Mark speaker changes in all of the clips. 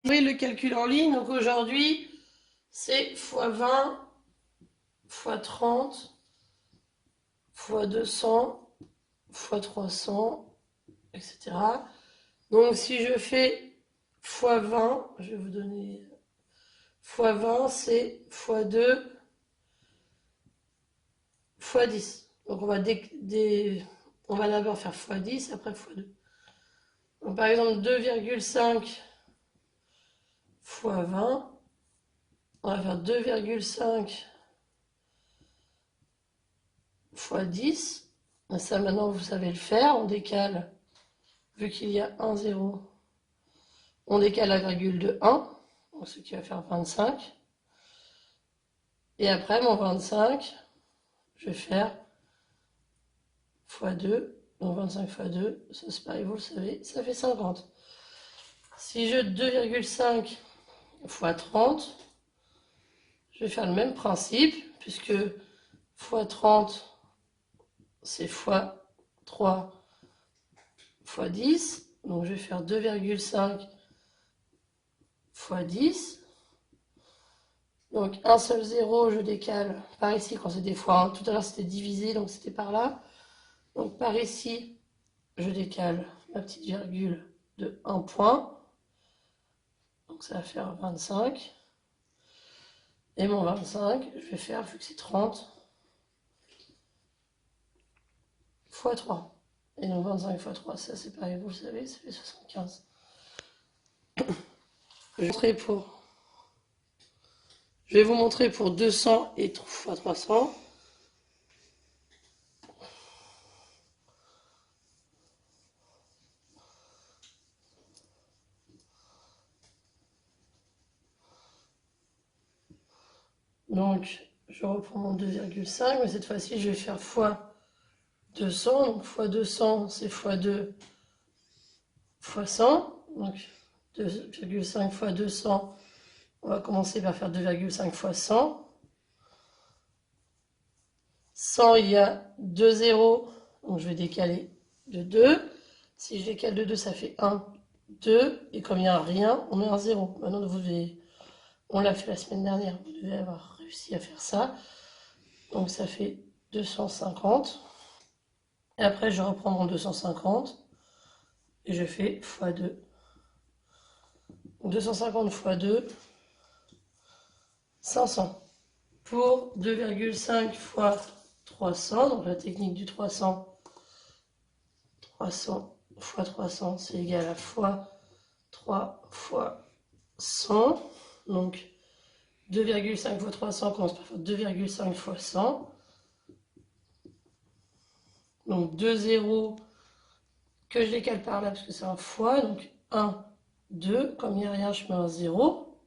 Speaker 1: Oui, le calcul en ligne. Donc aujourd'hui, c'est x20, x30, x200, x300, etc. Donc si je fais x20, je vais vous donner x20, c'est x2, x10. Donc on va d'abord faire x10, après x2. Donc par exemple 2,5 x 20, on va faire 2,5 x 10. Ça maintenant vous savez le faire, on décale, vu qu'il y a un 0, on décale la virgule de 1, donc ce qui va faire 25. Et après mon 25, je vais faire x 2, donc 25 x 2, ça c'est pareil, vous le savez, ça fait 50. Si je 2,5 x 30, je vais faire le même principe, puisque x 30, c'est x 3 x 10. Donc je vais faire 2,5 x 10. Donc un seul 0, je décale par ici quand c'est des fois 1. Tout à l'heure c'était divisé, donc c'était par là. Donc par ici, je décale ma petite virgule de 1 point. Donc ça va faire 25. Et mon 25, je vais faire, vu que c'est 30, x 3. Et donc 25 x 3, ça c'est pareil, vous le savez, ça fait 75. Je vais vous montrer pour 200 et x 300. Donc, je reprends mon 2,5, mais cette fois-ci, je vais faire fois 200. Donc, fois 200, c'est fois 2 fois 100. Donc, 2,5 fois 200, on va commencer par faire 2,5 fois 100. 100, il y a 2 zéros, donc je vais décaler de 2. Si je décale de 2, ça fait 1, 2. Et comme il n'y a rien, on met un 0. Maintenant, on l'a fait la semaine dernière, vous devez avoir réussi à faire ça. Donc ça fait 250. Et après, je reprends mon 250 et je fais x 2. 250 x 2, 500. Pour 2,5 fois 300, donc la technique du 300, 300 fois 300, c'est égal à fois 3 fois 100. Donc 2,5 fois 300 commence par faire 2,5 fois 100. Donc 2 zéros que je décale par là parce que c'est un fois. Donc 1, 2. Comme il n'y a rien, je mets un 0.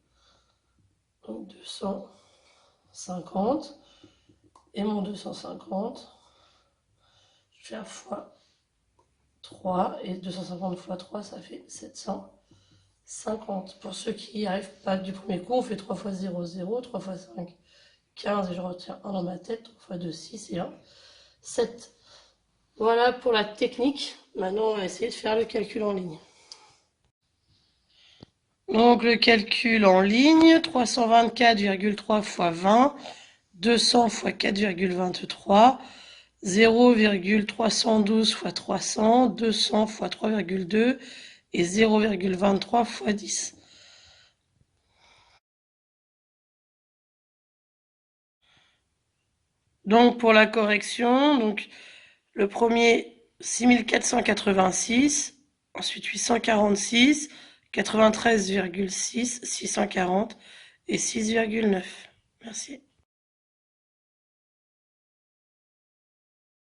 Speaker 1: Donc 250. Et mon 250, je vais faire fois 3. Et 250 fois 3, ça fait 750. Pour ceux qui n'y arrivent pas du premier coup, on fait 3 fois 0, 0. 3 fois 5, 15. Et je retiens 1 dans ma tête. 3 fois 2, 6. Et 1, 7. Voilà pour la technique. Maintenant, on va essayer de faire le calcul en ligne. Donc le calcul en ligne, 324,3 fois 20, 200 fois 4,23, 0,312 fois 300, 200 fois 3,2 et 0,23 fois 10. Donc pour la correction, donc le premier 6486, ensuite 846, 93,6, 640 et 6,9. Merci.